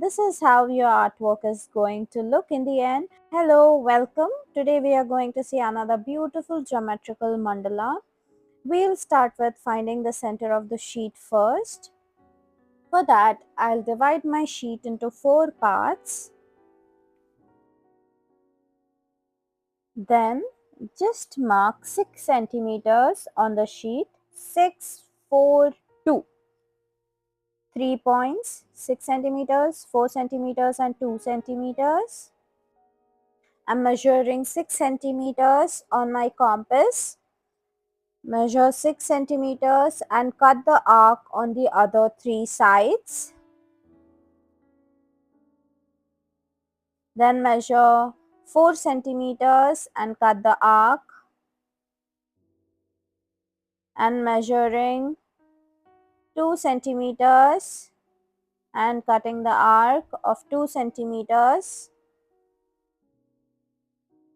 this is how your artwork is going to look in the end. Hello, welcome. Today we are going to see another beautiful geometrical mandala. We'll start with finding the center of the sheet first. For that, I'll divide my sheet into 4 parts. Then just mark 6 centimeters on the sheet. 6, 4, 2. 3 points, 6 centimeters, 4 centimeters and 2 centimeters. I'm measuring 6 centimeters on my compass. Measure 6 centimeters and cut the arc on the other 3 sides. Then measure 4 centimeters and cut the arc. And measuring 2 centimeters and cutting the arc of 2 centimeters.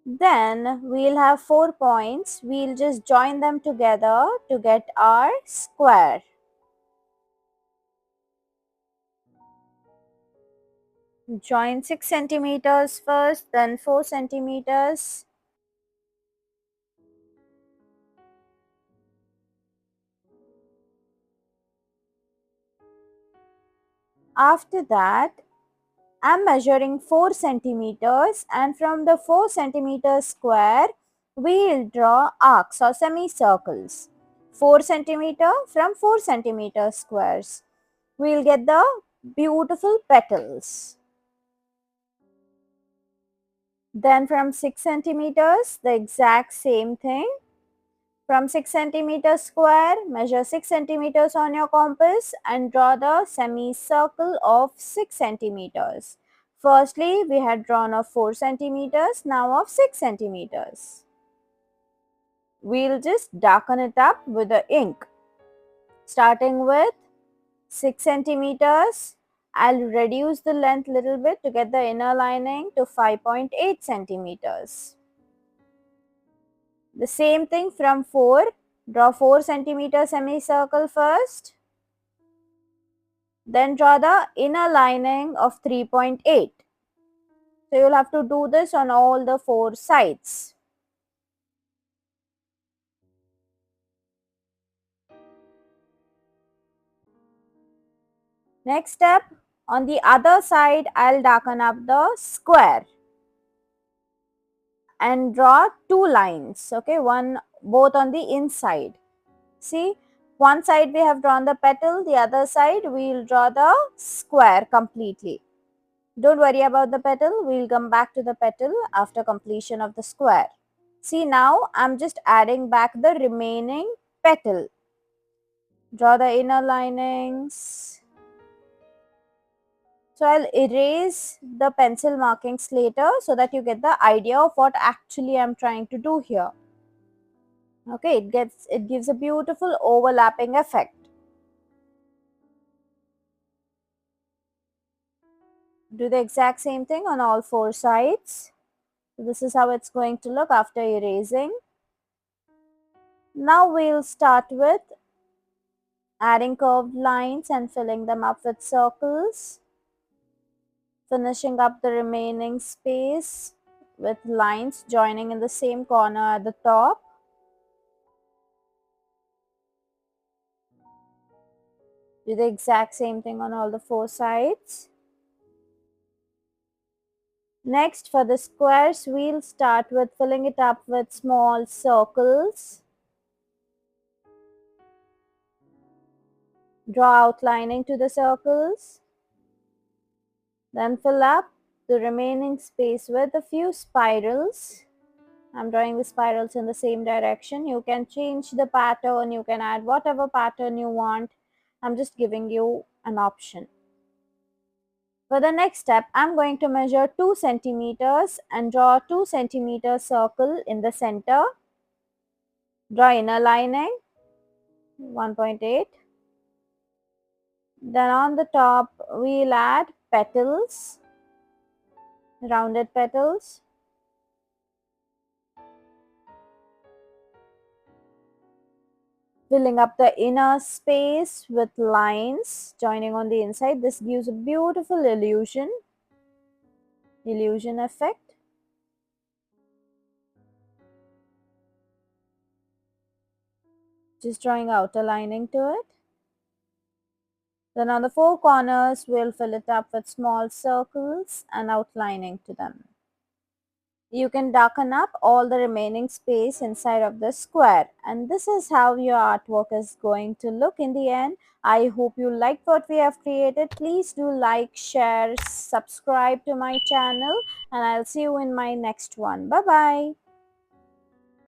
Then we'll have 4 points. We'll just join them together to get our square. Join 6 centimeters first, then 4 centimeters. After that, I'm measuring 4 centimeters, and from the 4 centimeter square, we'll draw arcs or semicircles. 4 centimeter from 4 centimeter squares. We'll get the beautiful petals. Then from 6 centimeters, the exact same thing. From 6 centimeters square, measure 6 centimeters on your compass and draw the semicircle of 6 centimeters. Firstly, we had drawn of 4 centimeters, now of 6 centimeters. We'll just darken it up with the ink. Starting with 6 centimeters, I'll reduce the length little bit to get the inner lining to 5.8 centimeters. The same thing from 4, draw 4 centimeter semicircle first, then draw the inner lining of 3.8. So you'll have to do this on all the 4 sides. Next step, on the other side, I'll darken up the square and draw 2 lines, okay, both on the inside. See, one side we have drawn the petal, the other side we'll draw the square completely. Don't worry about the petal, we'll come back to the petal after completion of the square. See, now I'm just adding back the remaining petal. Draw the inner linings. So I'll erase the pencil markings later so that you get the idea of what actually I'm trying to do here. Okay, it gives a beautiful overlapping effect. Do the exact same thing on all 4 sides. So this is how it's going to look after erasing. Now we'll start with adding curved lines and filling them up with circles. Finishing up the remaining space with lines joining in the same corner at the top. Do the exact same thing on all the 4 sides. Next, for the squares, we'll start with filling it up with small circles. Draw outlining to the circles. Then fill up the remaining space with a few spirals. I'm drawing the spirals in the same direction. You can change the pattern, you can add whatever pattern you want. I'm just giving you an option. For the next step, I'm going to measure 2 centimeters and draw a 2 centimeter circle in the center. Draw inner lining, 1.8. Then on the top, we'll add petals, rounded petals. filling up the inner space with lines joining on the inside. This gives a beautiful illusion effect. Just drawing outer lining to it. Then on the four corners, we'll fill it up with small circles and outlining to them. You can darken up all the remaining space inside of the square, and this is how your artwork is going to look in the end. I hope you liked what we have created. Please do like, share, subscribe to my channel, and I'll see you in my next one. Bye bye.